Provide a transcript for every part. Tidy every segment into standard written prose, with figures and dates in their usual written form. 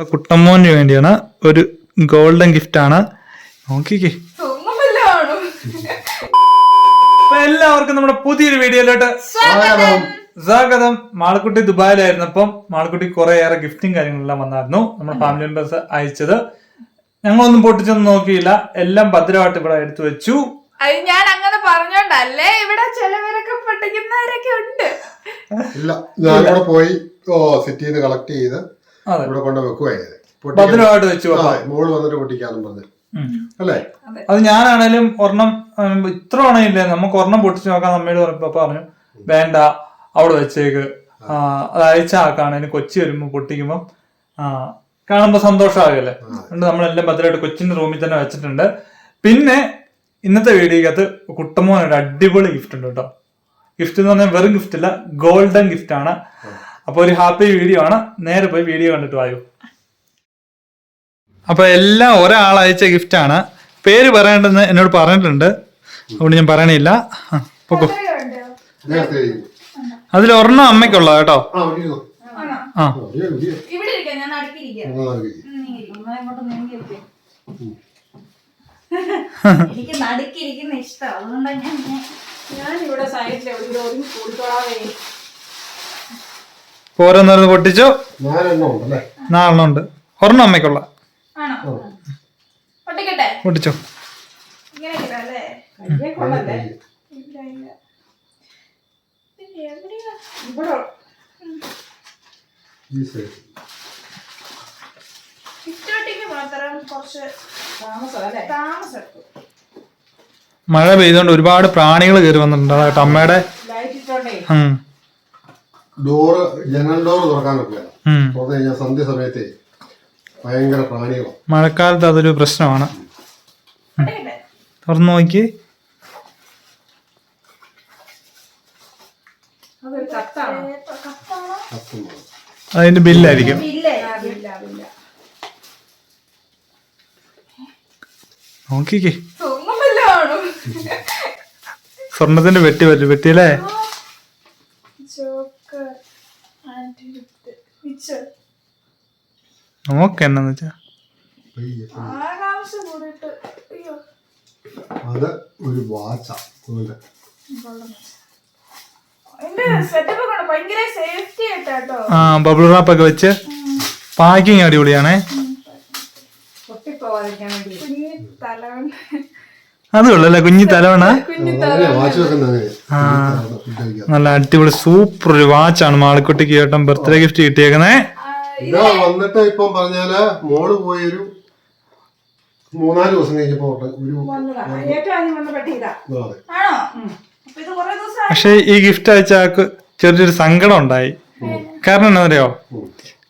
കുട്ടമ്മോന് വേണ്ടിയാണ് ഒരു golden gift ആണ്. നോക്കിക്കേ. അപ്പൊ എല്ലാവർക്കും നമ്മുടെ പുതിയൊരു വീഡിയോയിലോട്ട് സ്വാഗതം. മാളക്കുട്ടി ദുബായിലായിരുന്നു. അപ്പം മാളക്കുട്ടി കുറെ ഏറെ ഗിഫ്റ്റും കാര്യങ്ങളെല്ലാം വന്നായിരുന്നു. നമ്മുടെ ഫാമിലി മെമ്പേഴ്സ് അയച്ചത്. ഞങ്ങളൊന്നും പൊട്ടിച്ചൊന്നും നോക്കിയില്ല. എല്ലാം ഭദ്രമായിട്ട് ഇവിടെ എടുത്തു വെച്ചു. ഞാൻ അങ്ങനെ പറഞ്ഞോണ്ടല്ലേ, ഇവിടെ ചിലവരൊക്കെ പൊട്ടിക്കുന്നവരൊക്കെ ഉണ്ട്. ഇല്ല, ഞാനിവിടെ പോയി സെറ്റ് ചെയ്ത് കളക്ട് ചെയ്ത് ഇവിടെ കൊണ്ട് വെക്കുവായത്. ഭദ്രമായിട്ട് വെച്ചു. മോള് വന്നിട്ട് പൊട്ടിക്കാന്നും പറഞ്ഞു അല്ലേ. അത് ഞാനാണേലും ഒരെണ്ണം ഇത്ര ഓണയില്ല, നമുക്ക് ഒരെണ്ണം പൊട്ടിച്ച് നോക്കാൻ അമ്മയോട് പറഞ്ഞപ്പോ പറഞ്ഞു വേണ്ട അവിടെ വെച്ചേക്ക്, അത് അയച്ചാക്കാണ്. കൊച്ചി വരുമ്പോ പൊട്ടിക്കുമ്പോ കാണുമ്പോ സന്തോഷമാകല്ലേ. അതുകൊണ്ട് നമ്മളെല്ലാം ഭദ്രമായിട്ട് കൊച്ചിന്റെ റൂമിൽ തന്നെ വെച്ചിട്ടുണ്ട്. പിന്നെ ഇന്നത്തെ വീഡിയോക്കകത്ത് കുട്ടമ്മോൻ ഒരു അടിപൊളി ഗിഫ്റ്റ് ഉണ്ട് കേട്ടോ. ഗിഫ്റ്റ് എന്ന് പറഞ്ഞാൽ വെറും ഗിഫ്റ്റ് അല്ല, ഗോൾഡൻ ഗിഫ്റ്റ് ആണ്. അപ്പൊ ഒരു ഹാപ്പി വീഡിയോ ആണ്. നേരെ പോയി വീഡിയോ കണ്ടിട്ട് വായു. അപ്പൊ എല്ലാം ഒരാൾ അയച്ച ഗിഫ്റ്റ് ആണ്. പേര് പറയേണ്ടെന്ന് എന്നോട് പറഞ്ഞിട്ടുണ്ട്, അതുകൊണ്ട് ഞാൻ പറയണില്ല. അതിൽ ഒരെണ്ണം അമ്മയ്ക്കുള്ള കേട്ടോ. എനിക്ക് നടുക്കിരിക്കുന്ന ഇഷ്ടം, അതുകൊണ്ടാണ് ഞാനിവിടെ സൈഡിൽ ഓരോന്നോന്ന് പൊട്ടിച്ചോ. 4 ഉണ്ട്. ഒരെണ്ണം അമ്മയ്ക്കുള്ള പൊട്ടിച്ചോ. മഴ പെയ്തോണ്ട് ഒരുപാട് പ്രാണികൾ കയറി വന്നിട്ടുണ്ട്. അതായിട്ട് അമ്മയുടെ ഡോറ്, ജനൽ ഡോറ് തുറക്കാനൊക്കെ തുറന്നു കഴിഞ്ഞാൽ സന്ധ്യ സമയത്ത് ഭയങ്കര പ്രാണികളാണ്. മഴക്കാലത്ത് അതൊരു പ്രശ്നമാണ്. തുറന്നു നോക്കി. അതിന്റെ ബില്ലായിരിക്കും. നോക്കിക്കേ. സ്വർണത്തിന്റെ പെട്ടി പറ്റും. പെട്ടിയല്ലേ? നോക്കെന്നു വെച്ചാ അത് ഒരു വാച്ചാ. ബബിൾ റാപ്പ് ഒക്കെ വെച്ച് പാക്കിങ് അടിപൊളിയാണേ. അതുകൊള്ളല്ലേ കുഞ്ഞി തലവണ. നല്ല അടിപൊളി സൂപ്പർ ഒരു വാച്ചാണ് മാളിക്കുട്ടിക്ക് ചേട്ടൻ ബർത്ത്ഡേ ഗിഫ്റ്റ് കിട്ടിയേക്കുന്നേ. വന്നിട്ട് ഇപ്പം പറഞ്ഞാല് മോള് പോയൊരു 3-4 ദിവസം കഴിഞ്ഞപ്പോ പക്ഷെ ഈ ഗിഫ്റ്റ് അയച്ച ആൾക്ക് ചെറിയൊരു സങ്കടം ഉണ്ടായി. കാരണം എന്താണെന്നറിയോ,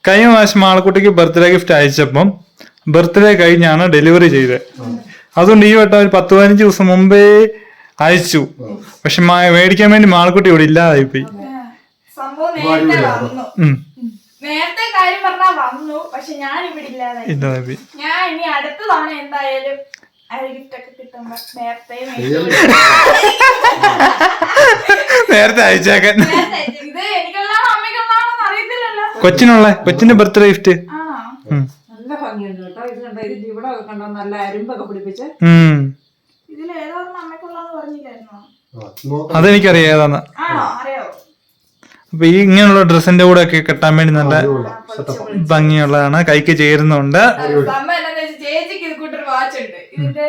കഴിഞ്ഞ പ്രാവശ്യം മാളക്കുട്ടിക്ക് ബർത്ത്ഡേ ഗിഫ്റ്റ് അയച്ചപ്പം ബർത്ത്ഡേ കഴിഞ്ഞാണ് ഡെലിവറി ചെയ്തത്. അതുകൊണ്ട് ഈ വട്ടം ഒരു 10-15 ദിവസം മുമ്പേ അയച്ചു. പക്ഷെ മേടിക്കാൻ വേണ്ടി മാളക്കുട്ടി ഇവിടെ ഇല്ലാതായിപ്പോയി. നേരത്തെ കാര്യം പറഞ്ഞാ വന്നു, പക്ഷെ ഞാൻ ഇവിടെ ഇല്ലാതായി. ഞാൻ ഇനി അടുത്ത തവണ എന്തായാലും ഗിഫ്റ്റ് ഒക്കെ കിട്ടുമ്പോ നേരത്തെ അയച്ചേക്കാൻ. ഇത് എനിക്കുള്ളതാണോ അമ്മയ്ക്കുള്ളതാണോ അറിയത്തില്ലല്ലോ. കൊച്ചിന്റെ ബർത്ത്ഡേ ഗിഫ്റ്റ് നല്ല ഭംഗിയുണ്ട് കേട്ടോ. ഇത് കണ്ടോ, ഇതിന്റെ ഇവിടെ കണ്ടോ നല്ല അരുമ്പൊക്കെ പിടിപ്പിച്ച്. ഇതിലേതോ അമ്മയ്ക്കുള്ളതെന്ന് പറഞ്ഞില്ലായിരുന്നോ? അതെനിക്കറിയാം ഏതാന്ന്. ആണോ? അറിയാവോ? അപ്പൊ ഈ ഇങ്ങനെയുള്ള ഡ്രസ്സിന്റെ കൂടെ ഒക്കെ കെട്ടാൻ വേണ്ടി നല്ല ഭംഗിയുള്ളതാണ്, കൈക്ക് ചേരുന്നുണ്ട്. ചേച്ചിക്ക് ഇത് കൂട്ടൊരു വാച്ച് ഉണ്ട്, ഇതിന്റെ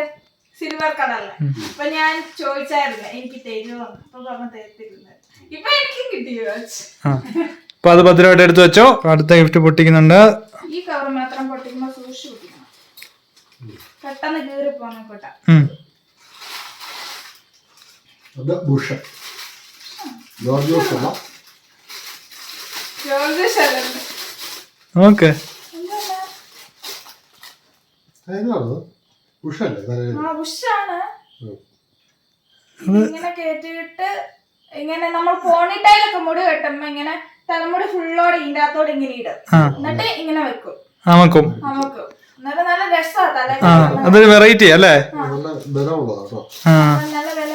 സിൽവർ കളറില്. അപ്പൊ ഞാൻ ചോദിച്ചായിരുന്നു എനിക്ക് തരുമോ, അപ്പൊ പറഞ്ഞ തരത്തില്ല. ഇപ്പൊ എനിക്കും കിട്ടിയ വാച്ച്. അപ്പൊ അത് ഭദ്രമായിട്ട് എടുത്തു വെച്ചോ. അടുത്ത ഗിഫ്റ്റ് പൊട്ടിക്കുന്നുണ്ട്. ഈ കവർ മാത്രം പൊട്ടിക്കുമ്പോ സൂക്ഷിച്ചു പൊട്ടിക്കണം, പെട്ടെന്ന് കീറി പോന്നോട്ടെ. ഓക്കെ, ഇങ്ങനെ കേട്ടിട്ട് ഇങ്ങനെ നമ്മൾ പോണിട്ടയിലൊക്കെ മുടി കെട്ടുമ്പോ ഇങ്ങനെ തലമുടി ഫുള്ളോടെ ഇതിന്റെ അകത്തോടെ ഇങ്ങനെ ഇടും, എന്നിട്ട് ഇങ്ങനെ വെക്കും. നമുക്കും എന്നിട്ട് നല്ല രസമാണ് തല. അതൊരു വെറൈറ്റി അല്ലേ? നല്ല വില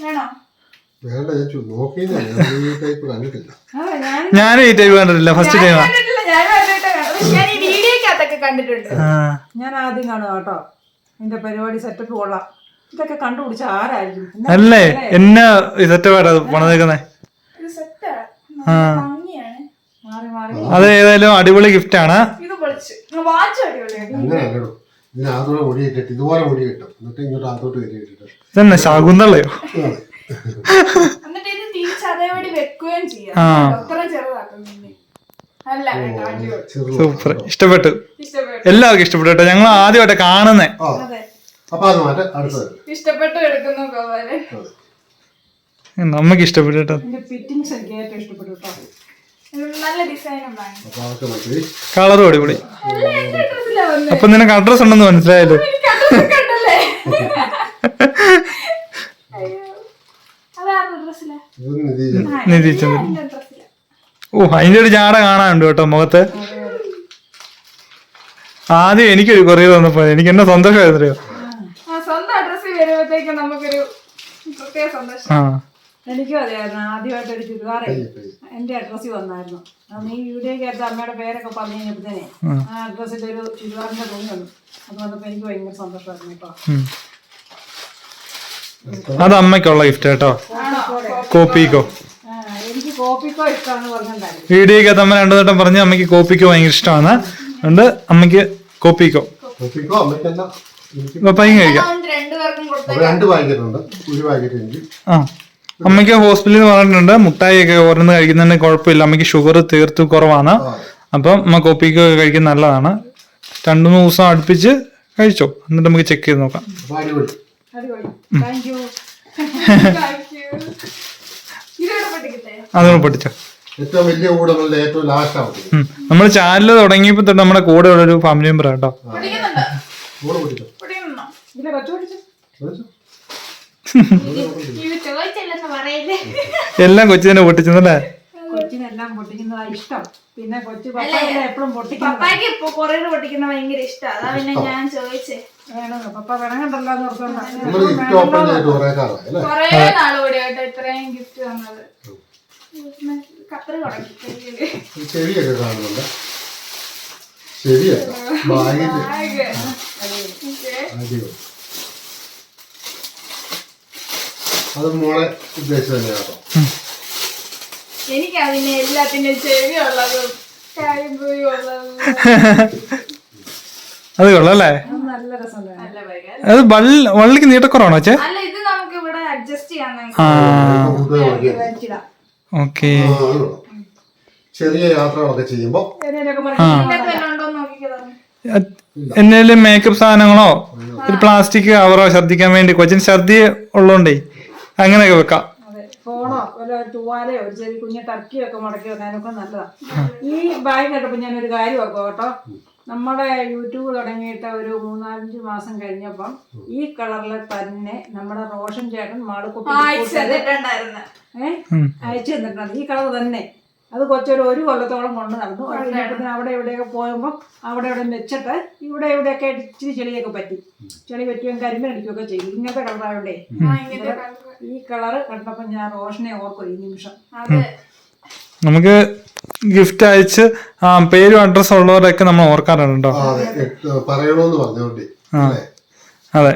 വേണോ? ഞാനും ഈ ടൈപ്പ് കണ്ടിട്ടില്ല, ഫസ്റ്റ് ടൈം. ഞാൻ ഈ വീഡിയോക്കകത്ത് കണ്ടിട്ടുണ്ട്. ഞാൻ ആദ്യം കാണുക കേട്ടോ. നിന്റെ പരിപാടി സെറ്റപ്പ് കൊള്ളാം. ഇതൊക്കെ കണ്ടുപിടിച്ച ആരായിരിക്കും? അല്ലേ എന്നെ സെറ്റപ്പായിട്ട് പണിതേക്കുന്നേ. ഇത് സെറ്റാ, ഭംഗിയാണ്. മാറി മാറി അത് ഏതായാലും അടിപൊളി ഗിഫ്റ്റ് ആണ്. ഇത് പൊളിച്ച് വാച്ച് അടിപൊളിയാണ്. അങ്ങനെയല്ലോ, ഇതിനകത്തോടെ മുടി ഇട്ടിട്ട് ഇതുപോലെ മുടി കിട്ടും, എന്നിട്ട് ഇങ്ങോട്ട് അകത്തോട്ട് കയറി ഇട്ടിട്ട് ഇതന്നെ ശകുന്തളയോ? എന്നിട്ട് ഇത് തിരിച്ച് അതേപടി വെക്കുകയും ചെയ്യാം. അത്ര ചെറുതാക്കും. അല്ല കേട്ടോ, അടിപൊളി. സൂപ്പർ, ഇഷ്ടപ്പെട്ടു. ഇഷ്ടപ്പെട്ടു, എല്ലാവർക്കും ഇഷ്ടപ്പെട്ടു കേട്ടോ. ഞങ്ങൾ ആദ്യമായിട്ട് കാണുന്നേ. അതെ, അപ്പൊ അത് മാറ്റം അടുത്തത് ഇഷ്ടപ്പെട്ടു എടുക്കുന്നു പോലെ. നമുക്ക് ഇഷ്ടപ്പെട്ടു കേട്ടോ. എന്റെ ഫിറ്റിങ്സ് എനിക്ക് ഏറ്റവും ഇഷ്ടപ്പെട്ടു കേട്ടോ. നല്ല ഡിസൈനും വാങ്ങി. അപ്പൊ അതൊക്കെ മതി. കളറും അടിപൊളി. എല്ലാം എന്റെ ഡ്രസ്സിലാ വന്നത്. അപ്പൊ നിനക്ക് അഡ്രസ് ഉണ്ടെന്ന് മനസ്സിലായല്ലോ. എനിക്ക് അഡ്രസ് കണ്ടല്ലേ? അയ്യോ, അതാണ് ഡ്രസ്സിലാ. ഇത് നിധി നിധി ചന്ദ്രൻ. എന്റെ ഡ്രസ്സിലാ. ഓ, അതിന്റെ ഒരു ജാട കാണാനുണ്ട് കേട്ടോ മുഖത്ത്. ആദ്യം എനിക്കൊരു കൊറിയർ വന്നപ്പോ എനിക്ക് എന്നെ സന്തോഷമായിരുന്നോ. സ്വന്തം അഡ്രസ്സിൽ വരുമ്പോഴത്തേക്കും നമുക്കൊരു പ്രത്യേക സന്തോഷം. എനിക്കും അതെയായിരുന്നു. ആദ്യമായിട്ട് ഒരു ചുരിദാറേ എന്റെ അഡ്രസ്സിൽ വന്നായിരുന്നു. നീ വീഡിയോക്കകത്ത് അമ്മയുടെ പേരൊക്കെ പറഞ്ഞു കഴിഞ്ഞപ്പോഴത്തേനെ ആ അഡ്രസ്സിൽ ഒരു ചുരിദാറിന്റെ തുണി വന്നു. അത് വന്നപ്പോ എനിക്ക് ഭയങ്കര സന്തോഷമായിരുന്നു കേട്ടോ. അത് അമ്മയ്ക്കുള്ള ഗിഫ്റ്റ് കേട്ടോ. കോപ്പിക്കോ. എനിക്ക് കോപ്പിക്കോ ഇഷ്ടമാണെന്ന് പറഞ്ഞിട്ടുണ്ടായിരുന്നു. വീഡിയോക്കകത്ത് അമ്മ രണ്ടു വട്ടം പറഞ്ഞു അമ്മയ്ക്ക് കോപ്പിക്കോ ഭയങ്കര ഇഷ്ടമാണ്. അതുകൊണ്ട് അമ്മയ്ക്ക് കോപ്പിക്കോ. ഒപ്പിക്കോ അമ്മയ്ക്കല്ല, പപ്പയും കഴിക്കാം. രണ്ടുപേർക്കും കൊടുത്ത 2 പാക്കറ്റ് ഉണ്ട്, ഒരു പാക്കറ്റ് എനിക്ക്. ആ, അമ്മയ്ക്ക് ഹോസ്പിറ്റലിൽ പറഞ്ഞിട്ടുണ്ട് മുട്ടായി ഒക്കെ ഓരോന്ന് കഴിക്കുന്നതിന് കുഴപ്പമില്ല, അമ്മയ്ക്ക് ഷുഗർ തീർത്തും കുറവാണ്. അപ്പം അമ്മ കോപ്പിക്കോ കഴിക്കുന്നത് നല്ലതാണ്. 2-3 ദിവസം അടുപ്പിച്ച് കഴിച്ചോ, എന്നിട്ട് നമുക്ക് ചെക്ക് ചെയ്ത് നോക്കാം. അപ്പൊ അടിപൊളി. അടിപൊളി, താങ്ക് യു. ഇതോടെ പൊട്ടിക്കട്ടെ. അതൊന്ന് പൊട്ടിച്ചോ. ഏറ്റവും വലിയ കൂടങ്ങളുടെ ഏറ്റവും ലാസ്റ്റ് ആവും. നമ്മൾ ചാനൽ തുടങ്ങിയപ്പോ തൊട്ട് നമ്മുടെ കൂടെ ഉള്ളൊരു ഫാമിലി മെമ്പർ കേട്ടോ. പൊട്ടിക്കുന്നുണ്ടോ? കൂടെ പൊട്ടിച്ചോ. പൊട്ടിക്കുന്നുണ്ടോ? ഇതിലെ കൊച്ചു പിടിച്ചു. പൊട്ടിച്ചോ. ഇത് ചോദിച്ചില്ലെന്ന് പറയല്ലേ. എല്ലാം കൊച്ചിനെ പൊട്ടിച്ചല്ലേ. കൊച്ചിനെല്ലാം പൊട്ടിക്കുന്നതാ ഇഷ്ടം. പിന്നെ കൊച്ചു പപ്പ എപ്പോഴും പൊട്ടിക്കുന്നത് പപ്പായ്ക്ക് ഇപ്പൊ കൊറിയർ പൊട്ടിക്കുന്ന ഭയങ്കര ഇഷ്ടം. അതാ പിന്നെ ഞാൻ ചോദിച്ചേ. വേണമെന്ന്. പപ്പ വിറങ്ങണ്ടല്ലോ എന്ന് ഓർത്തോണ്ടാ. നമ്മള് ഗിഫ്റ്റ് ഓപ്പൺ ചെയ്തിട്ട് കുറെ കാലമായി അല്ലേ? കൊറേ നാള് കൂടിയായിട്ട് ഇത്രയും ഗിഫ്റ്റ് തന്നത്. കത്തറി തുടങ്ങി കയ്യില്. ചെവിയൊക്കെ കാണുന്നുണ്ട്. ശരിയല്ല, ബാഗിന്റെ ബാഗ്. അടിപൊളി. അത് മോളെ ഉദ്ദേശിച്ചു തന്നെ കേട്ടോ. എനിക്ക് അതിന് എല്ലാത്തിനും ചെവി ഉള്ളതും കരിമ്പുരി ഉള്ളതും അത് കൊള്ളല്ലേ. നല്ല രസം. നല്ല ബാഗ്. അത് വള്ളിക്ക് നീട്ടക്കുറവാണോ അച്ഛേ? അല്ല, ഇത് നമുക്ക് ഇവിടെ അഡ്ജസ്റ്റ് ചെയ്യാൻ. ഓക്കെ. ചെറിയ യാത്രകളൊക്കെ ചെയ്യുമ്പോ എന്നേലും മേക്കപ്പ് സാധനങ്ങളോ ഒരു പ്ലാസ്റ്റിക് കവറോ ഛർദ്ദിക്കാൻ വേണ്ടി, കൊച്ചിന് ഛർദി ഉള്ളോണ്ടേ അങ്ങനെയൊക്കെ വെക്കാം. ഫോണോ ഒരു തൂവാലയോ ഒരു ചെറിയ കുഞ്ഞ ടർക്കിയോ ഒക്കെ മടക്കി വെക്കാനൊക്കെ നല്ലതാണ്. ഈ ബാഗ് കേട്ടപ്പോ ഞാനൊരു കാര്യം ഓർക്കും കേട്ടോ. നമ്മുടെ യൂട്യൂബ് തുടങ്ങിയിട്ട് ഒരു 3-5 മാസം കഴിഞ്ഞപ്പം ഈ കളറിൽ തന്നെ നമ്മുടെ റോഷൻ ചേട്ടൻ മാളുക്കുപ്പി അയച്ചു തന്നിട്ടുണ്ട്. ഈ കളർ തന്നെ. അത് കൊച്ചൊരു 1 കൊല്ലത്തോളം കൊണ്ട് നടന്നു. അവിടെ ഇവിടെയൊക്കെ പോകുമ്പോൾ അവിടെ ഇവിടെ വെച്ചിട്ട് ഇവിടെ ഇവിടെയൊക്കെ ഇച്ചിരി ചെളിയൊക്കെ പറ്റി. ചെളി പറ്റുകയും കരിമ്പടിക്കുകയൊക്കെ ചെയ്യും. ഇങ്ങനത്തെ കളറായോണ്ടേ ഈ കളറ് കണ്ടപ്പോൾ ഞാൻ റോഷനെ ഓർക്കും ഈ നിമിഷം. നമുക്ക് ഗിഫ്റ്റ് അയച്ച് പേരും അഡ്രസ്സും ഉള്ളവരൊക്കെ നമ്മൾ ഓർക്കാറുണ്ടോ? പറയണോന്ന് പറഞ്ഞോണ്ടി. അതെ,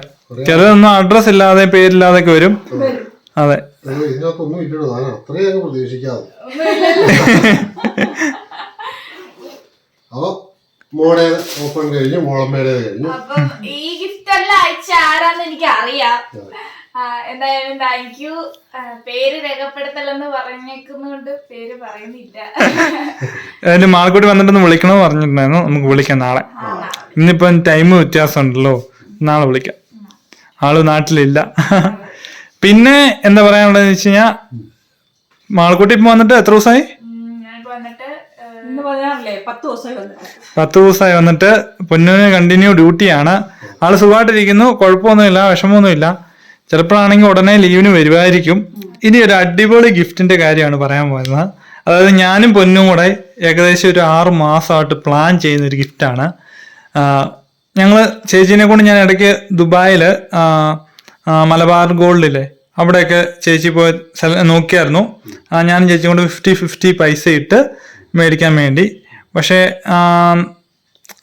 ചിലതൊന്നും അഡ്രസ് ഇല്ലാതെ പേരില്ലാതൊക്കെ വരും. അതെ, ഇതിനകത്തൊന്നും ഇല്ലടോ, ഞാൻ അത്രയും പ്രതീക്ഷിക്കാതെ. അപ്പൊ മോളെ ഓപ്പൺ കഴിഞ്ഞു, മോളമ്മയുടെ കഴിഞ്ഞു. അപ്പം ഈ ഗിഫ്റ്റ് എല്ലാം അയച്ച ആരാന്ന് എനിക്ക് അറിയാം. എന്തായാലും താങ്ക് യു. പേര് രേഖപ്പെടുത്തലെന്ന് പറഞ്ഞേക്കുന്നോണ്ട് പേര് പറയുന്നില്ല. അതിന് മാൾക്കൂട്ടി വന്നിട്ടൊന്ന് വിളിക്കണമെന്ന് പറഞ്ഞിട്ടുണ്ടായിരുന്നു. നമുക്ക് വിളിക്കാം നാളെ. ഇന്നിപ്പം ടൈം വ്യത്യാസം ഉണ്ടല്ലോ, നാളെ വിളിക്കാം. ആള് നാട്ടിലില്ല. പിന്നെ എന്താ പറയാനുള്ളതെന്ന് വെച്ച് കഴിഞ്ഞാൽ മാൾക്കുട്ടി ഇപ്പൊ വന്നിട്ട് എത്ര ദിവസമായി? 10 ദിവസമായി വന്നിട്ട്. പൊന്നിന് കണ്ടിന്യൂ ഡ്യൂട്ടിയാണ്. ആള് സുഖമായിട്ടിരിക്കുന്നു, കുഴപ്പമൊന്നുമില്ല, വിഷമമൊന്നുമില്ല. ചിലപ്പോഴാണെങ്കിൽ ഉടനെ ലീവിന് വരുമായിരിക്കും. ഇനി ഒരു അടിപൊളി ഗിഫ്റ്റിന്റെ കാര്യമാണ് പറയാൻ പോകുന്നത്. അതായത് ഞാനും പൊന്നും കൂടെ ഏകദേശം ഒരു 6 മാസമായിട്ട് പ്ലാൻ ചെയ്യുന്ന ഒരു ഗിഫ്റ്റാണ്. ഞങ്ങൾ ചേച്ചീനെ കൊണ്ട് ഞാൻ ഇടയ്ക്ക് ദുബായിൽ മലബാർ ഗോൾഡിലെ അവിടെയൊക്കെ ചേച്ചി പോയി നോക്കിയായിരുന്നു. ഞാനും ചേച്ചി കൊണ്ട് 50-50 പൈസ ഇട്ട് മേടിക്കാൻ വേണ്ടി. പക്ഷേ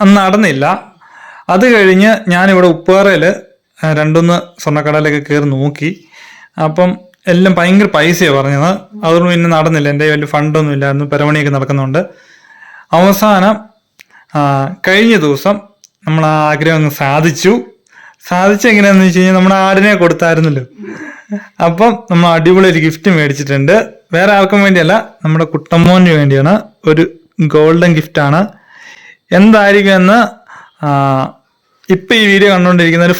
അന്ന് നടന്നില്ല. അത് കഴിഞ്ഞ് ഞാനിവിടെ ഉപ്പേറയിൽ 2-3 സ്വർണ്ണക്കടയിലൊക്കെ കയറി നോക്കി. അപ്പം എല്ലാം ഭയങ്കര പൈസയാണ് പറഞ്ഞത്. അതൊന്നും പിന്നെ നടന്നില്ല. എൻ്റെ വലിയ ഫണ്ടൊന്നും ഇല്ലായിരുന്നു, പെരമണിയൊക്കെ നടക്കുന്നുണ്ട്. അവസാനം കഴിഞ്ഞ ദിവസം നമ്മൾ ആ ആഗ്രഹം അങ്ങ് സാധിച്ചെങ്ങനെയാണെന്ന് വെച്ച് കഴിഞ്ഞാൽ നമ്മുടെ ആടിനെ കൊടുത്തായിരുന്നല്ലോ. അപ്പം നമ്മൾ അടിപൊളി ഒരു ഗിഫ്റ്റ് മേടിച്ചിട്ടുണ്ട്. വേറെ ആർക്കും വേണ്ടിയല്ല, നമ്മുടെ കുട്ടമ്മോന് വേണ്ടിയാണ്. ഒരു ഗോൾഡൻ ഗിഫ്റ്റാണ്. എന്തായിരിക്കും എന്ന് ഇപ്പം ഈ വീഡിയോ കണ്ടുകൊണ്ടിരിക്കുന്നവർ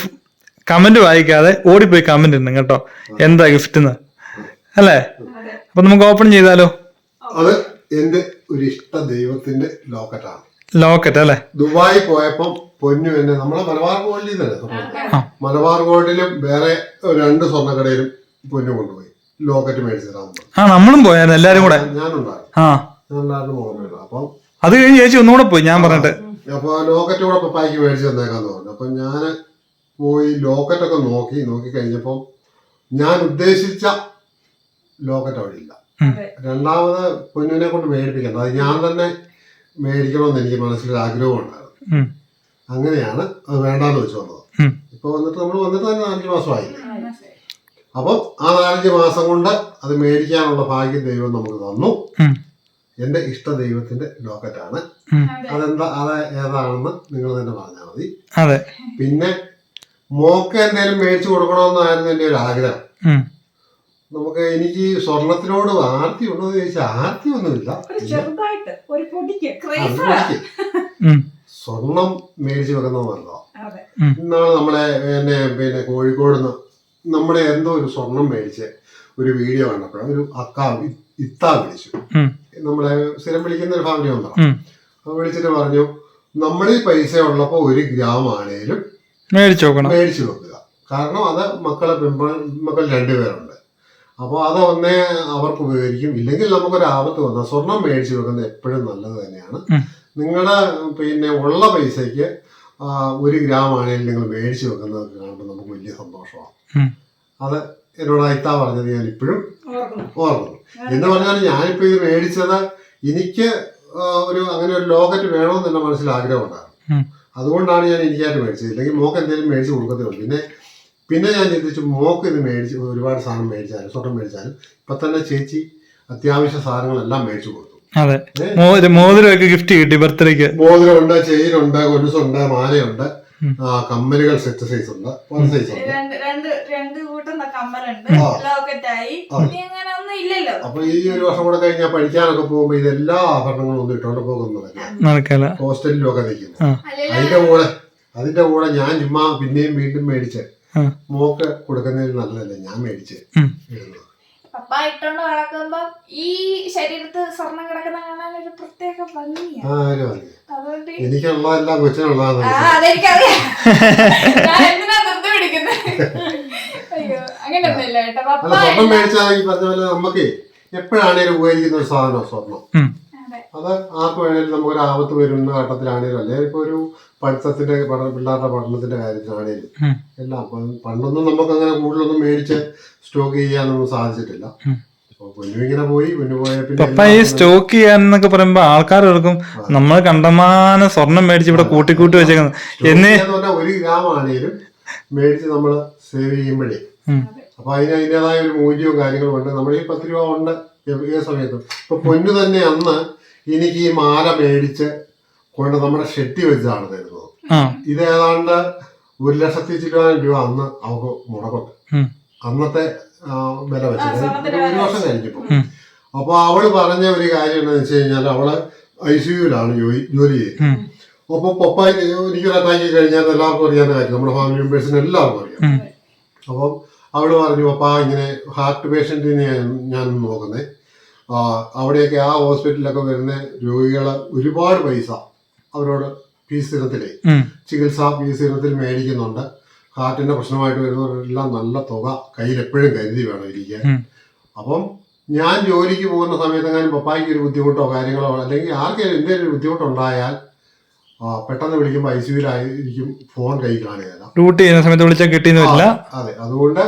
കമന്റ് വായിക്കാതെ ഓടിപ്പോയി കമന്റ് ഇടണം കേട്ടോ, എന്താ ഗിഫ്റ്റ് എന്ന് അല്ലേ. അപ്പൊ നമുക്ക് ഓപ്പൺ ചെയ്താലോ? അത് എന്റെ ഒരു ഇഷ്ട ദൈവത്തിന്റെ ലോക്കറ്റാണ്. ലോക്കറ്റ് അല്ലേ? ദുബായി പോയപ്പം പൊന്നു എന്നെ നമ്മളെ മലബാർ ഗോൾഡിൽ തന്നെ, മലബാർ ഗോൾഡിലും വേറെ 2 സ്വർണ്ണക്കടയിലും പൊന്നു കൊണ്ടുപോയി ലോക്കറ്റ് മേടിച്ചിട്ടാണ്. നമ്മളും പോയായിരുന്നു എല്ലാരും കൂടെ. ഞാനുണ്ടായിരുന്നു ഓർമ്മയില്ല. അപ്പം അത് കഴിഞ്ഞ് ചേച്ചി ഒന്നുകൂടെ പോയി, ഞാൻ പറഞ്ഞിട്ട്. അപ്പൊ ലോക്കറ്റ് കൂടെ പപ്പായ്ക്ക് മേടിച്ചു തന്നേക്കാന്ന് പറഞ്ഞു. അപ്പൊ ഞാന് പോയി ലോക്കറ്റൊക്കെ നോക്കി കഴിഞ്ഞപ്പോ ഞാൻ ഉദ്ദേശിച്ച ലോക്കറ്റ് അവിടെ ഇല്ല. രണ്ടാമത് പൊന്നിനെ കൊണ്ട് മേടിപ്പിക്കണ്ട, അത് ഞാൻ തന്നെ മേടിക്കണമെന്ന് എനിക്ക് മനസ്സിലൊരു ആഗ്രഹം ഉണ്ടായിരുന്നു. അങ്ങനെയാണ് അത് വേണ്ടാന്ന് വെച്ച് വന്നത്. ഇപ്പൊ നമ്മൾ വന്നിട്ട് തന്നെ 4 മാസമായി. അപ്പം ആ 4 മാസം കൊണ്ട് അത് മേടിക്കാനുള്ള ഭാഗ്യം ദൈവം നമുക്ക് തന്നു. എന്റെ ഇഷ്ട ദൈവത്തിന്റെ ലോക്കറ്റാണ്. അത് ഏതാണെന്ന് നിങ്ങൾ തന്നെ പറഞ്ഞാൽ മതി. പിന്നെ മോക്ക് എന്തെങ്കിലും മേടിച്ചു കൊടുക്കണമെന്നായിരുന്നു എന്റെ ഒരു ആഗ്രഹം. എനിക്ക് സ്വർണത്തിനോട് ആർത്തി ഉണ്ടോ എന്ന് ചോദിച്ചാൽ ആർത്തി ഒന്നുമില്ല. സ്വർണം മേടിച്ചു വെക്കുന്നത് നല്ലതാ. ഇന്നാണ് നമ്മളെ പിന്നെ കോഴിക്കോട് നിന്ന് നമ്മുടെ എന്തോ ഒരു സ്വർണം മേടിച്ച് ഒരു വീഡിയോ കണ്ടപ്പോൾ ഒരു ഇത്ത വിളിച്ചു. നമ്മളെ സ്ഥിരം വിളിക്കുന്ന ഒരു ഫാമിലി വന്നതാണ്. അപ്പൊ വിളിച്ചിട്ട് പറഞ്ഞു, നമ്മുടെ ഈ പൈസ ഉള്ളപ്പോ 1 ഗ്രാം ആണേലും മേടിച്ചു വെക്കുക. കാരണം അത് മക്കൾ 2 പേരുണ്ട്. അപ്പോൾ അത് ഒന്നേ അവർക്ക് ഉപകരിക്കും. ഇല്ലെങ്കിൽ നമുക്കൊരു ആപത്ത് വന്നാൽ സ്വർണം മേടിച്ചു വെക്കുന്നത് എപ്പോഴും നല്ലത് തന്നെയാണ്. നിങ്ങളുടെ പിന്നെ ഉള്ള പൈസയ്ക്ക് 1 ഗ്രാം ആണെങ്കിലും നിങ്ങൾ മേടിച്ചു വെക്കുന്നത് കാണുമ്പോൾ നമുക്ക് വലിയ സന്തോഷമാണ്. അത് എന്നോട് അയത്ത പറഞ്ഞത് ഞാൻ ഇപ്പോഴും ഓർക്കുന്നു. എന്ന് പറഞ്ഞാൽ ഞാനിപ്പോ ഇത് മേടിച്ചത് എനിക്ക് അങ്ങനെ ഒരു ലോക്കറ്റ് വേണമെന്ന് എന്റെ മനസ്സിൽ ആഗ്രഹം ഉണ്ടായിരുന്നു. അതുകൊണ്ടാണ് ഞാൻ എനിക്കായിട്ട് മേടിച്ചത്. ഇല്ലെങ്കിൽ മോക്ക് എന്തെങ്കിലും മേടിച്ച് കൊടുക്കത്തുള്ളൂ. പിന്നെ ഞാൻ ചിന്തിച്ചു, മോക്ക് ഇത് മേടിച്ച് ഒരുപാട് സാധനം മേടിച്ചാലും സ്വർണം മേടിച്ചാലും ഇപ്പൊ തന്നെ ചേച്ചി അത്യാവശ്യ സാധനങ്ങളെല്ലാം മേടിച്ചു കൊടുത്തു. മോതിരമൊക്കെ ഗിഫ്റ്റ് കിട്ടി ബർത്ത്ഡേക്ക്. മോതിരമുണ്ട്, ചെയിനുണ്ട്, കൊലുസുണ്ട്, മാലയുണ്ട്, കമ്മലുകൾ സെറ്റ് സൈസ് ഉണ്ട്, പല സൈസ് ഉണ്ട്. അപ്പൊ ഈ ഒരു വർഷം കൂടെ കഴിഞ്ഞാൽ പഠിക്കാനൊക്കെ പോകുമ്പോ ഇതെല്ലാ ആഭരണങ്ങളും ഒന്നും ഇട്ടോണ്ട് പോകുന്നില്ല. ഹോസ്റ്റലിലും ഒക്കെ നിൽക്കുന്നു. അതിന്റെ കൂടെ ഞാൻ ചുമ്മാ പിന്നെയും വീണ്ടും മേടിച്ച് മോക്ക് കൊടുക്കുന്നതിൽ നല്ലതല്ലേ ഞാൻ മേടിച്ച് ഇടുന്നത്. പപ്പ ഇട്ടോണ്ട് നടക്കുമ്പോ ഈ ശരീരത്ത് സ്വർണം കിടക്കുന്ന കാണാൻ ഒരു പ്രത്യേക ഭംഗിയാണ്. എനിക്കുള്ളതെല്ലാം കൊച്ചിനുള്ളതാണ്. സ്വർണം മേടിച്ചാൽ പറഞ്ഞ പോലെ നമുക്ക് എപ്പോഴാണേലും ഉപകരിക്കുന്ന ഒരു സാധനം സ്വർണം. അത് ആർക്ക് വേണേലും നമുക്കൊരു ആപത്ത് വരുന്ന ഘട്ടത്തിലാണേലും അല്ലെങ്കിൽ ഇപ്പൊ ഒരു പഠിത്തത്തിന്റെ പിള്ളേരുടെ പഠനത്തിന്റെ കാര്യത്തിലാണേലും എല്ലാം. പണ്ടൊന്നും നമുക്ക് അങ്ങനെ കൂടുതലൊന്നും മേടിച്ച് സ്റ്റോക്ക് ചെയ്യാനൊന്നും സാധിച്ചിട്ടില്ല. പൊന്നുവിങ്ങനെ പപ്പ ഈ സ്റ്റോക്ക് ചെയ്യാന്നൊക്കെ പറയുമ്പോ ആൾക്കാർ ഓർക്കും നമ്മൾ കണ്ടമാനം സ്വർണം മേടിച്ച് ഇവിടെ കൂട്ടി വെച്ചേക്കുന്നത്. 1 ഗ്രാം ആണേലും മേടിച്ച് നമ്മള് സേവ് ചെയ്യുമ്പോഴേ അപ്പൊ അതിൻ്റെതായ ഒരു മൂല്യവും കാര്യങ്ങളും ഉണ്ട്. നമ്മുടെ ഈ 10 രൂപ ഉണ്ട് ഏത് സമയത്തും. ഇപ്പൊ പൊന്നു തന്നെ അന്ന് എനിക്ക് ഈ മാല മേടിച്ച് കൊണ്ട് നമ്മുടെ ഷെട്ടി വെച്ചാണ് തരുന്നത്. ഇത് ഏതാണ്ട് 1,00,000 രൂപ അന്ന് അവർക്ക് മുടക്കുണ്ട്. അന്നത്തെ വില വെച്ചത് 1 വർഷം കഴിഞ്ഞപ്പോ. അപ്പൊ അവള് പറഞ്ഞ ഒരു കാര്യം എന്താണെന്ന് വെച്ച് കഴിഞ്ഞാൽ അവള് ICUലാണ് ജോലി ചെയ്യുന്നത്. അപ്പൊ പപ്പായി എനിക്കൊരു അറ്റാക്കി കഴിഞ്ഞാൽ എല്ലാവർക്കും അറിയാവുന്ന കാര്യം, നമ്മുടെ ഫാമിലി മെമ്പേഴ്സിന് എല്ലാവർക്കും അറിയാം. അപ്പം അവള് പറഞ്ഞു, പപ്പ ഇങ്ങനെ ഹാർട്ട് പേഷ്യന്റിനെ ഞാൻ നോക്കുന്നത്, അവിടെയൊക്കെ ആ ഹോസ്പിറ്റലിലൊക്കെ വരുന്ന രോഗികള് ഒരുപാട് പൈസ അവരോട് ഫീസ് ഇനത്തിലെ ചികിത്സാ ഫീസ് ഇനത്തിൽ മേടിക്കുന്നുണ്ട്. ഹാർട്ടിന്റെ പ്രശ്നമായിട്ട് വരുന്നവരെല്ലാം നല്ല തുക കയ്യിൽ എപ്പോഴും കരുതി വേണം ഇരിക്കാൻ. അപ്പം ഞാൻ ജോലിക്ക് പോകുന്ന സമയത്തെങ്ങാനും പപ്പായ്ക്ക് ഒരു ബുദ്ധിമുട്ടോ കാര്യങ്ങളോ അല്ലെങ്കിൽ ആർക്കെങ്കിലും എന്തെങ്കിലും ഒരു ബുദ്ധിമുട്ടുണ്ടായാൽ പെട്ടെന്ന് വിളിക്കുമ്പോൾ ICUലായിരിക്കും, ഫോൺ കൈ കാണുകയില്ല. ഡ്യൂട്ടി ചെയ്യുന്ന സമയത്ത് വിളിച്ചാൽ കിട്ടിയെന്ന് വരില്ല. അതെ, അതുകൊണ്ട്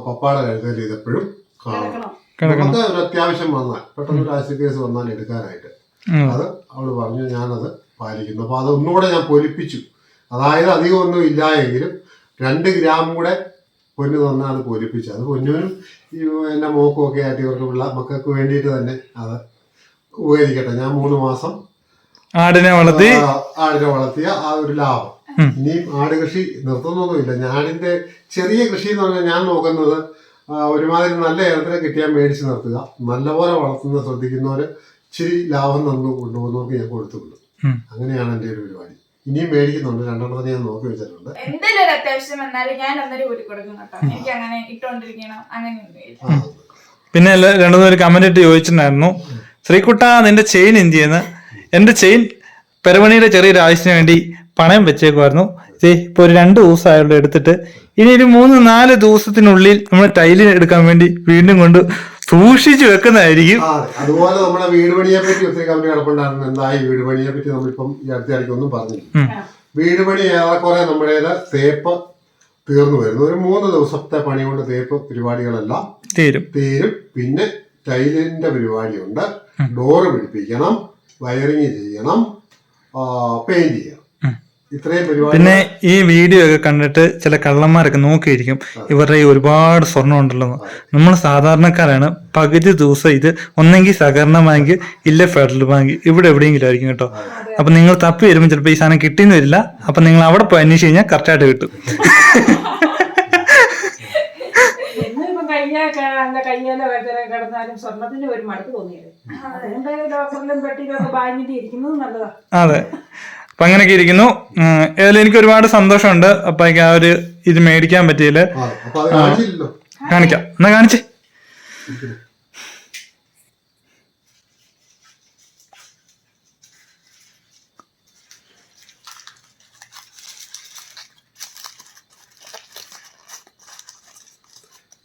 പപ്പായുടെ കരുതൽ ഇതെപ്പോഴും കാണണം. നമുക്ക് ഒരു അത്യാവശ്യം വന്നാൽ പെട്ടെന്ന് ഒരു ആശുപത്രി കേസ് വന്നാൽ എടുക്കാനായിട്ട് അത് അവള് പറഞ്ഞു. ഞാനത് പാലിക്കുന്നു. അപ്പോൾ അതൊന്നുകൂടെ ഞാൻ പൊലിപ്പിച്ചു. അതായത് അധികം ഒന്നും ഇല്ല എങ്കിലും 2 ഗ്രാം കൂടെ പൊന്നു തന്നാൽ അത് പൊലിപ്പിച്ചു. അത് പൊന്നിനും ഈ എൻ്റെ മോക്കും ഒക്കെ ആയിട്ട് ഇവർക്ക് മക്കൾക്ക് വേണ്ടിയിട്ട് തന്നെ അത് ഉപകരിക്കട്ടെ. ഞാൻ 3 മാസം ആടിനെ വളർത്തിയ ആ ഒരു ലാഭം. ഇനിയും ആട് കൃഷി നിർത്തുന്നൊന്നുമില്ല. ഞാനിന്റെ ചെറിയ കൃഷി എന്ന് പറഞ്ഞാൽ ഞാൻ നോക്കുന്നത് ഒരുമാതിരി നല്ല ഇനത്തിനെ കിട്ടിയാൽ മേടിച്ച് നിർത്തുക, നല്ലപോലെ വളർത്തുന്ന ശ്രദ്ധിക്കുന്നവര് ഇച്ചിരി ലാഭം തന്നു കൊണ്ടുപോകുന്നവർക്ക് ഞാൻ കൊടുത്തുള്ളൂ. അങ്ങനെയാണ് എൻ്റെ ഒരു പരിപാടി. ഇനിയും മേടിക്കുന്നുണ്ട്, 2 ഞാൻ നോക്കി വെച്ചിട്ടുണ്ട്. എന്തെങ്കിലും ഒരു അത്യാവശ്യം വന്നാലും ഞാൻ ഒന്നര കൂടി കൊടുക്കും കേട്ടോ. എനിക്ക് അങ്ങനെ ഇട്ടോണ്ടിരിക്കണം അങ്ങനെയൊന്നും. പിന്നെ 2 കമന്റ് ഇട്ട് ചോദിച്ചിട്ടുണ്ടായിരുന്നു, ശ്രീകുട്ട നിന്റെ ചെയിൻ എന്ത് ചെയ്യുന്നു? എന്റെ ചെയിൻ പെരവണിയുടെ ചെറിയൊരു ആവശ്യത്തിന് വേണ്ടി പണയം വെച്ചേക്കുമായിരുന്നു. ഇപ്പൊ ഒരു 2 ദിവസമായുള്ള എടുത്തിട്ട് ഇനി ഒരു 3-4 ദിവസത്തിനുള്ളിൽ നമ്മൾ ടൈല് എടുക്കാൻ വേണ്ടി വീണ്ടും കൊണ്ട് സൂക്ഷിച്ചു വെക്കുന്നതായിരിക്കും. അതുപോലെ നമ്മുടെ വീട് പണിയെ പറ്റി ഒത്തിരി കമ്പനി കിടപ്പുണ്ടായിരുന്നു. എന്തായി വീട് പണിയെ പറ്റി നമ്മളിപ്പം ഈ അടുത്തിടയ്ക്ക് ഒന്നും പറഞ്ഞില്ല. വീട് പണി ഏറെക്കുറെ നമ്മുടേത് തേപ്പ് തീർന്നു വരുന്നു. ഒരു 3 ദിവസത്തെ പണി കൊണ്ട് തേപ്പ് പരിപാടികളെല്ലാം തീരും. പിന്നെ ടൈലിന്റെ പരിപാടിയുണ്ട്, ഡോറ് പിടിപ്പിക്കണം, വയറിങ് ചെയ്യണം, പെയിന്റ് ചെയ്യണം. ഇത്രയും പരിപാടി. പിന്നെ ഈ വീഡിയോ ഒക്കെ കണ്ടിട്ട് ചില കള്ളന്മാരൊക്കെ നോക്കിയിരിക്കും ഇവരുടെ ഒരുപാട് സ്വർണ്ണം ഉണ്ടല്ലോ. നമ്മൾ സാധാരണക്കാരാണ്. പകുതി ദിവസം ഇത് ഒന്നെങ്കിൽ സഹകരണ ബാങ്ക് ഇല്ല ഫെഡറൽ ബാങ്ക്, ഇവിടെ എവിടെയെങ്കിലും ആയിരിക്കും കേട്ടോ. അപ്പൊ നിങ്ങൾ തപ്പി വരുമ്പോൾ ചിലപ്പോൾ ഈ സാധനം കിട്ടിയെന്ന് വരില്ല. അപ്പൊ നിങ്ങൾ അവിടെ പോയി അന്വേഷിച്ച് കഴിഞ്ഞാൽ കറക്റ്റായിട്ട് കിട്ടും. കിടന്നാലും സ്വർണത്തിന് ഒരു മടുപ്പ് തോന്നിയത്. അതുകൊണ്ട് ലോക്കറിലും പെട്ടിയിലും ബാങ്കിന്റെ ഇരിക്കുന്നത് നല്ലതാ. അതെ, അപ്പൊ അങ്ങനെയൊക്കെ ഇരിക്കുന്നു. ഏതായാലും എനിക്ക് ഒരുപാട് സന്തോഷമുണ്ട്. അപ്പൊ ആ ഒരു ഇത് മേടിക്കാൻ പറ്റിയില്ല. കാണിക്കാം, എന്നാ കാണിച്ചേ.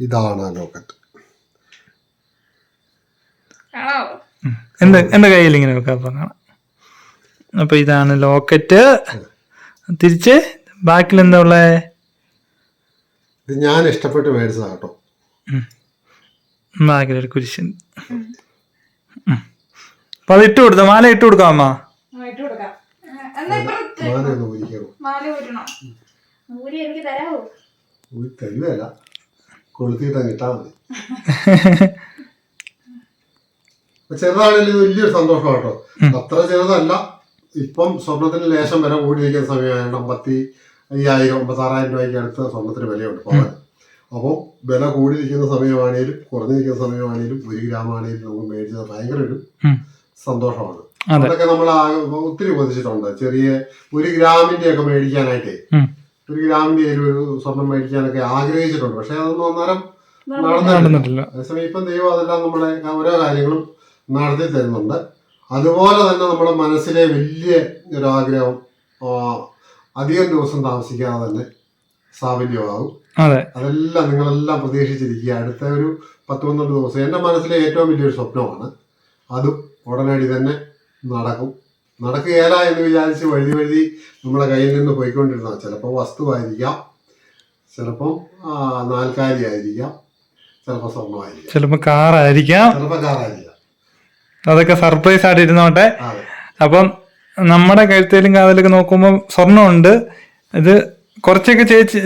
ഇതാണ് ലോക്കറ്റ്. എന്റെ കയ്യിൽ ഇങ്ങനെ വെക്കാൻ പറഞ്ഞാണ്. അപ്പൊ ഇതാണ് ലോക്കറ്റ്. തിരിച്ച് ബാക്കിൽ എന്താ ഉള്ളേ? ഇത് ഞാൻ ഇഷ്ടപ്പെട്ട് മേടിച്ചതാ കേട്ടോ. ബാക്കിലൊരു കുരിശൻ. അപ്പൊ അത് ഇട്ട് കൊടുത്ത മാല ഇട്ട് കൊടുക്കാം അമ്മ. തരുവല്ല, കൊളുത്തിട്ട് കിട്ടാ മതി. ചെറുതാണെങ്കിലും വലിയൊരു സന്തോഷം കേട്ടോ. അത്ര ചെറുതല്ല. ഇപ്പം സ്വർണത്തിന് ലേശം വില കൂടിയിരിക്കുന്ന സമയമായത് 55,000 56,000 രൂപയ്ക്ക് അടുത്ത് സ്വർണത്തിന് വിലയുണ്ട് പവൻ. അപ്പോൾ വില കൂടിയിരിക്കുന്ന സമയമാണേലും കുറഞ്ഞിരിക്കുന്ന സമയമാണേലും 1 ഗ്രാം ആണേലും നമുക്ക് മേടിച്ചത് ഭയങ്കര ഒരു സന്തോഷമാണ്. അതൊക്കെ നമ്മൾ ഒത്തിരി കൊതിച്ചിട്ടുണ്ട്. ചെറിയ 1 ഗ്രാമിന്റെ ഒക്കെ മേടിക്കാനായിട്ടേ, 1 ഗ്രാമിന്റെ ഒരു സ്വർണം മേടിക്കാനൊക്കെ ആഗ്രഹിച്ചിട്ടുണ്ട്. പക്ഷെ അതൊന്നും അന്നേരം നടന്നിട്ടില്ല. അതേസമയം ഇപ്പം ദൈവം അതെല്ലാം നമ്മളെ ഓരോ കാര്യങ്ങളും നടത്തി തരുന്നുണ്ട്. അതുപോലെ തന്നെ നമ്മുടെ മനസ്സിലെ വലിയ ഒരാഗ്രഹം അധികം ദിവസം താമസിക്കാതെ തന്നെ സാഫല്യമാകും. അതെല്ലാം നിങ്ങളെല്ലാം പ്രതീക്ഷിച്ചിരിക്കുക. അടുത്ത ഒരു 10-12 ദിവസം എൻ്റെ മനസ്സിലെ ഏറ്റവും വലിയൊരു സ്വപ്നമാണ്. അതും ഉടനടി തന്നെ നടക്കുകയില്ല എന്ന് വിചാരിച്ച് വഴുതി നമ്മുടെ കയ്യിൽ നിന്ന് പോയിക്കൊണ്ടിരുന്ന ചിലപ്പോൾ വസ്തുവായിരിക്കാം, ചിലപ്പം നാൽക്കാലി ആയിരിക്കാം, ചിലപ്പോൾ സ്വർണ്ണമായിരിക്കാം, ചിലപ്പോൾ കാറായിരിക്കാം. അതൊക്കെ സർപ്രൈസ് ആയിട്ട് ഇരുന്നോട്ടെ. അപ്പം നമ്മുടെ കഴുത്തേലും കാതിലൊക്കെ നോക്കുമ്പോൾ സ്വർണ്ണമുണ്ട്. ഇത് കുറച്ചൊക്കെ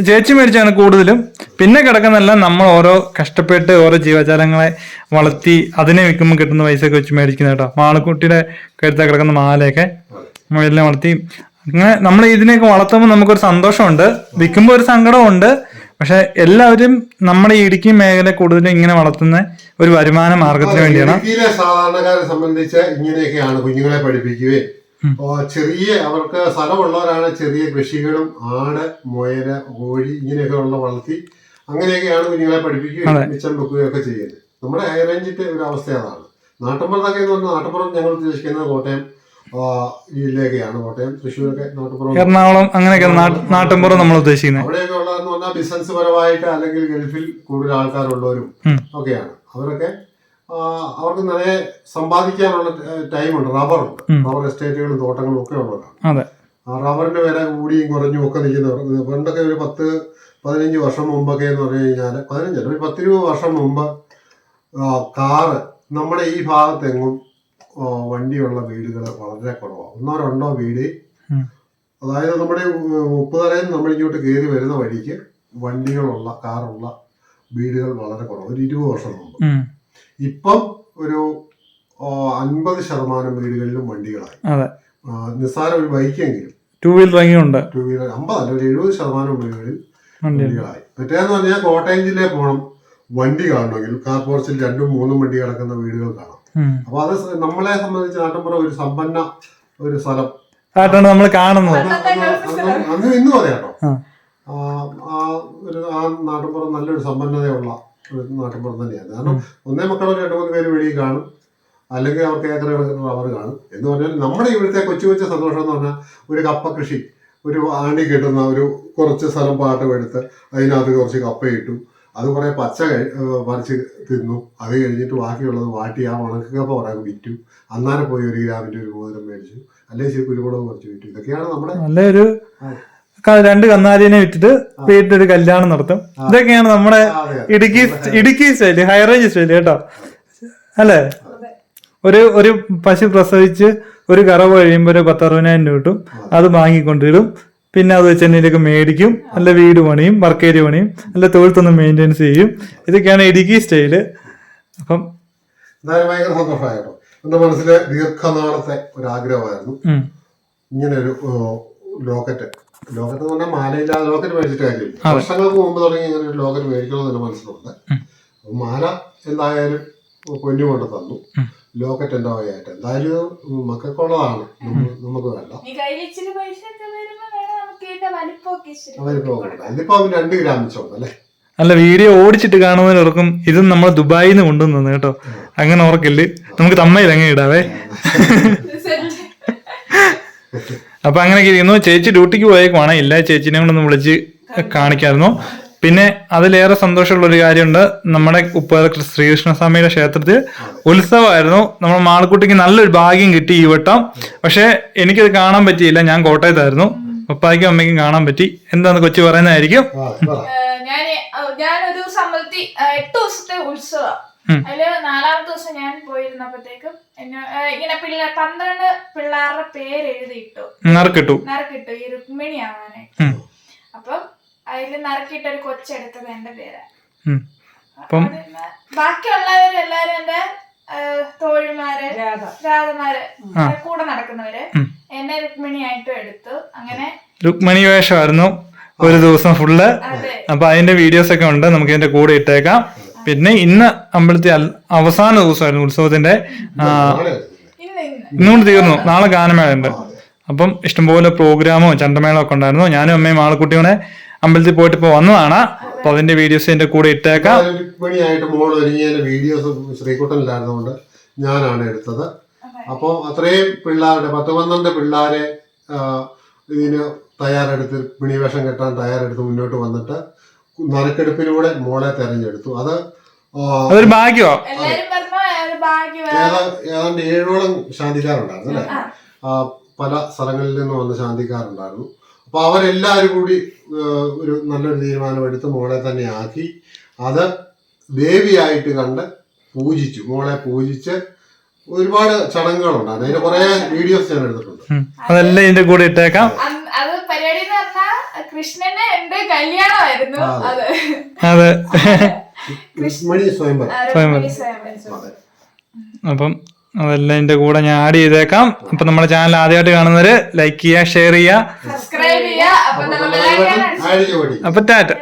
ചേച്ചി മേടിച്ചാണ് കൂടുതലും. പിന്നെ കിടക്കുന്നെല്ലാം നമ്മൾ ഓരോ കഷ്ടപ്പെട്ട് ഓരോ ജീവജാലങ്ങളെ വളർത്തി അതിനെ വിൽക്കുമ്പോൾ കിട്ടുന്ന പൈസയൊക്കെ വെച്ച് മേടിക്കുന്ന കേട്ടോ. മാളക്കുട്ടിയുടെ കഴുത്ത കിടക്കുന്ന മാലയൊക്കെ എല്ലാം വളർത്തി. അങ്ങനെ നമ്മൾ ഇതിനെയൊക്കെ വളർത്തുമ്പോൾ നമുക്കൊരു സന്തോഷമുണ്ട്, വിൽക്കുമ്പോൾ ഒരു സങ്കടമുണ്ട്. പക്ഷെ എല്ലാവരും നമ്മുടെ ഈ ഇടുക്കി മേഖല കൂടുതലും ഇങ്ങനെ വളർത്തുന്ന ഒരു വരുമാന മാർഗത്തിന് വേണ്ടിയാണ്. ഇടുക്കിയിലെ സാധാരണക്കാരെ സംബന്ധിച്ച് ഇങ്ങനെയൊക്കെയാണ് കുഞ്ഞുങ്ങളെ പഠിപ്പിക്കുകയും ചെറിയ അവർക്ക് സ്ഥലമുള്ളവരാണ് ചെറിയ കൃഷികളും ആട്, മുയല്, കോഴി ഇങ്ങനെയൊക്കെ ഉള്ള വളർത്തി അങ്ങനെയൊക്കെയാണ് കുഞ്ഞുങ്ങളെ പഠിപ്പിക്കുകയും മിച്ചം വെക്കുകയും ഒക്കെ ചെയ്യുന്നത്. നമ്മുടെ ഹൈ റേഞ്ചിന്റെ ഒരു അവസ്ഥ അതാണ്. നാട്ടുമ്പുറത്തൊക്കെ എന്ന് പറഞ്ഞാൽ നാട്ടുപുറം ഞങ്ങൾ ഉദ്ദേശിക്കുന്നത് കോട്ടയം ജില്ലയൊക്കെയാണ്. കോട്ടയം, തൃശ്ശൂരൊക്കെ നാട്ടുപുറം, എറണാകുളം അങ്ങനെയൊക്കെ നാട്ടുമ്പുറം നമ്മൾ ഉദ്ദേശിക്കുന്നത്. അവിടെയൊക്കെ ഉള്ളതെന്ന് പറഞ്ഞാൽ ബിസിനസ് പരമായിട്ട് അല്ലെങ്കിൽ ഗൾഫിൽ കൂടുതൽ ആൾക്കാരുള്ളവരും ഒക്കെയാണ്. അവർക്ക് നിറയെ സമ്പാദിക്കാനുള്ള ടൈമുണ്ട്. റബ്ബറുണ്ട്, റബ്ബർ എസ്റ്റേറ്റുകളും തോട്ടങ്ങളും ഒക്കെ ഉള്ളവരാണ്. റബ്ബറിന്റെ വില കൂടിയും കുറഞ്ഞും ഒക്കെ നിൽക്കുന്നവർ. പണ്ടൊക്കെ ഒരു 10-15 വർഷം മുമ്പൊക്കെ എന്ന് പറഞ്ഞു കഴിഞ്ഞാൽ 15 ഒരു 10-20 വർഷം മുമ്പ് കാറ് നമ്മുടെ ഈ ഭാഗത്തെങ്ങും വണ്ടിയുള്ള വീടുകൾ വളരെ കുറവാണ്. 1-2 വീട്. ഉം. അതായത് നമ്മുടെ ഉപ്പുതറയിൽ നമ്മൾ ഇങ്ങോട്ട് കയറി വരുന്ന വഴിക്ക് വണ്ടികളുള്ള കാറുള്ള വീടുകൾ വളരെ കുറവ്. ഒരു 20 വർഷം മുമ്പ്. ഇപ്പം ഒരു 50% വീടുകളിലും വണ്ടികളായി. അതെ. നിസ്സാര ഒരു ബൈക്കെങ്കിലും 2 വീലർ ഉണ്ട്. 2 വീലർ 50 അല്ല, ഒരു 70% വീടുകളിൽ വണ്ടികളായി. മറ്റേന്ന് പറഞ്ഞാൽ കോട്ടയം ജില്ലയിൽ പോകണം വണ്ടി കാണണമെങ്കിൽ കാർ പോർച്ചിൽ 2-3 വണ്ടി കിടക്കുന്ന വീടുകൾ കാണാം. അപ്പൊ അത് നമ്മളെ സംബന്ധിച്ച് നാട്ടിൻപുറം ഒരു സമ്പന്ന ഒരു സ്ഥലം ആയിട്ടാണ് നമ്മൾ കാണുന്നത്. അന്ന് ഇന്ന് പറയാട്ടോ. ആ നാട്ടിൻപുറം നല്ലൊരു സമ്പന്നതയുള്ള ഒരു നാട്ടിൻപുറം തന്നെയാണ്. കാരണം ഒന്നേ മക്കളോ 2-3 പേര് വെളിയിൽ കാണും, അല്ലെങ്കിൽ അവർക്ക് ഏക്കർ കണക്കിന് റബ്ബർ കാണും. എന്ന് പറഞ്ഞാൽ നമ്മുടെ ഇവിടുത്തെ കൊച്ചു കൊച്ചു സന്തോഷം എന്ന് പറഞ്ഞാൽ ഒരു കപ്പ കൃഷി, ഒരു ആണ്ടി കിട്ടുന്ന ഒരു കുറച്ച് സ്ഥലം പാട്ടം എടുത്ത് അതിനകത്ത് കുറച്ച് കപ്പയിട്ടു, അത് കുറെ പച്ച പറിച്ച് തിന്നു, അത് കഴിഞ്ഞിട്ട് ബാക്കിയുള്ളത് വാട്ടി ആ ഉണക്കക്കപ്പ പറയാൻ വിറ്റു, അന്നാരം പോയി 1 ഗ്രാമിന്റെ ഒരു മോതിരം മേടിച്ചു, അല്ലെങ്കിൽ ശരി കുരുമുളക് കുറച്ച് വിറ്റു. ഇതൊക്കെയാണ് നമ്മുടെ നല്ലൊരു 2 കന്നാലിനെ വിറ്റിട്ട് വീട്ടിലൊരു കല്യാണം നടത്തും. ഇതൊക്കെയാണ് നമ്മുടെ Idukki style, high range style കേട്ടോ അല്ലേ. ഒരു പശു പ്രസവിച്ച് ഒരു കറവ് കഴിയുമ്പോൾ ഒരു 10-60,000 രൂപ കിട്ടും. അത് വാങ്ങിക്കൊണ്ടിടും. പിന്നെ അത് വെച്ച് എന്തെങ്കിലുമൊക്കെ മേടിക്കും, നല്ല വീട് പണിയും, വർക്കേരി പണിയും, നല്ല തൊഴുത്തൊന്ന് മെയിൻ്റെനൻസ് ചെയ്യും. ഇതൊക്കെയാണ് ഇടുക്കി സ്റ്റൈല്. അപ്പം എന്തായാലും ഭയങ്കര സന്തോഷമായിട്ടോ. എന്റെ മനസ്സിലെ ദീർഘനാളത്തെ ഒരു ആഗ്രഹമായിരുന്നു ഇങ്ങനെ ഒരു ലോക്കറ്റ് എന്ന് പറഞ്ഞാൽ മാലയില്ലാതെ ലോക്കറ്റ് മേടിച്ചിട്ട് കാര്യമില്ല. വർഷങ്ങൾക്ക് മുമ്പ് തുടങ്ങി ഇങ്ങനെ ഒരു ലോക്കറ്റ് മേടിക്കണമെന്ന് എന്റെ മനസ്സിലുണ്ട്. മാല എന്തായാലും പൊന്നു കൊണ്ട് തന്നു. ലോക്കറ്റ് എന്റെ വകയായിട്ട് എന്തായാലും മക്കൾക്കുള്ളതാണ്, നമുക്ക് വേണ്ട. ഇതിപ്പോ 2 ഗ്രാം വെച്ചോണ്ട് അല്ലേ. അല്ല, വീഡിയോ ഓടിച്ചിട്ട് കാണുന്നവരോർക്കും ഇത് നമ്മൾ ദുബായിൽ നിന്ന് കൊണ്ടുവന്നു കേട്ടോ. അങ്ങനെ ഓർക്കല്ല്, നമുക്ക് തമ്മയിൽ അങ്ങനെ ഇടാവേ. അപ്പൊ അങ്ങനെയൊക്കെ ഇരിക്കുന്നു. ചേച്ചി ഡ്യൂട്ടിക്ക് പോയേക്കുവാണ്. ഇല്ല, ചേച്ചിനെ കൊണ്ടൊന്ന് വിളിച്ച് കാണിക്കായിരുന്നു. പിന്നെ അതിലേറെ സന്തോഷമുള്ള ഒരു കാര്യമുണ്ട്. നമ്മുടെ ഉപ്പുതറ ശ്രീകൃഷ്ണസ്വാമിയുടെ ക്ഷേത്രത്തിൽ ഉത്സവമായിരുന്നു. നമ്മുടെ മാളക്കുട്ടിക്ക് നല്ലൊരു ഭാഗ്യം കിട്ടി ഈ വട്ടം. പക്ഷെ എനിക്കത് കാണാൻ പറ്റിയില്ല, ഞാൻ കോട്ടയത്തായിരുന്നു. പപ്പായ്ക്കും അമ്മയ്ക്കും കാണാൻ പറ്റി. എന്താന്ന് കൊച്ചു പറയുന്നതായിരിക്കും. ഞാനൊരു സമയത്ത് 8 ദിവസത്തെ ഉത്സവം. അതില് 4ാമത്തെ ദിവസം ഞാൻ പോയിരുന്നപ്പോഴത്തേക്കും ഇങ്ങനെ 12 പിള്ളേരുടെ പേര് എഴുതിയിട്ടു, നറുക്കിട്ടു ഈ രുക്മിണി ആവാനായിട്ട്. അപ്പം അതില് നറുക്കിട്ട ഒരു കൊച്ചെടുത്തത് എന്റെ പേരാണ്. ബാക്കിയുള്ളവരെല്ലാരും എന്റെ തോഴിമാര്, രാധമാര്, കൂടെ നടക്കുന്നവര് എന്നെ രുക്മിണി ആയിട്ടും എടുത്തു. അങ്ങനെ രുക്മിണി വേഷമായിരുന്നു ഒരു ദിവസം ഫുള്ള്. അപ്പൊ അതിന്റെ വീഡിയോസ് ഒക്കെ ഉണ്ട്, നമുക്ക് ഇതിന്റെ കൂടെ ഇട്ടേക്കാം. പിന്നെ ഇന്ന് അമ്പലത്തിൽ അവസാന ദിവസമായിരുന്നു ഉത്സവത്തിന്റെ. ഇന്നുകൊണ്ട് തീർന്നു, നാളെ ഗാനമേള ഉണ്ട്. അപ്പം ഇഷ്ടംപോലെ പ്രോഗ്രാമോ ചണ്ടമേളോ ഒക്കെ ഉണ്ടായിരുന്നു. ഞാനും അമ്മയും ആളക്കുട്ടിയോടെ അമ്പലത്തിൽ പോയിട്ട് ഇപ്പൊ വന്നതാണ്. അപ്പൊ അതിന്റെ വീഡിയോസ് ഇതിന്റെ കൂടെ ഇട്ടേക്കാം. മോൾ ഒരുങ്ങിയ വീഡിയോസ് ശ്രീകുട്ടനിലായിരുന്നുകൊണ്ട് ഞാനാണ് എടുത്തത്. അപ്പോൾ അത്രയും പിള്ളേരുടെ 10-12 പിള്ളേരെ ഇതിന് തയ്യാറെടുത്ത് പിണിവേഷം കെട്ടാൻ തയ്യാറെടുത്ത് മുന്നോട്ട് വന്നിട്ട് നറുക്കെടുപ്പിലൂടെ മോളെ തെരഞ്ഞെടുത്തു. അതൊരു ഭാഗ്യമോ. ഏതാണ്ട് 7ഓളം ശാന്തിക്കാരുണ്ടായിരുന്നു അല്ലെ. പല സ്ഥലങ്ങളിൽ നിന്ന് വന്ന ശാന്തിക്കാരുണ്ടായിരുന്നു. അപ്പൊ അവരെല്ലാവരും കൂടി ഒരു നല്ലൊരു തീരുമാനമെടുത്ത് മോളെ തന്നെ ആക്കി അത് ദേവിയായിട്ട് കണ്ട് പൂജിച്ചു. മോളെ പൂജിച്ച് ഒരുപാട് ചടങ്ങുകളുണ്ടായിരുന്നു. അതിന് കുറെ വീഡിയോസ് ഞാൻ എടുത്തിട്ടുണ്ട്. അതെല്ലാം ഇതിന്റെ കൂടെ ഇട്ടേക്കാം. അത് പരിപാടി എന്ന് പറഞ്ഞാൽ കൃഷ്ണന് എന്റെ കല്യാണമായിരുന്നു. അതെ, രുക്മിണി സ്വയംവരം. അപ്പം അതെല്ലാം ഇതിന്റെ കൂടെ ഞാൻ ആഡ് ചെയ്തേക്കാം. അപ്പൊ നമ്മുടെ ചാനൽ ആദ്യമായിട്ട് കാണുന്നവര് ലൈക്ക് ചെയ്യുക, ഷെയർ ചെയ്യുക, സബ്സ്ക്രൈബ് ചെയ്യുക. അപ്പൊ ടാറ്റ.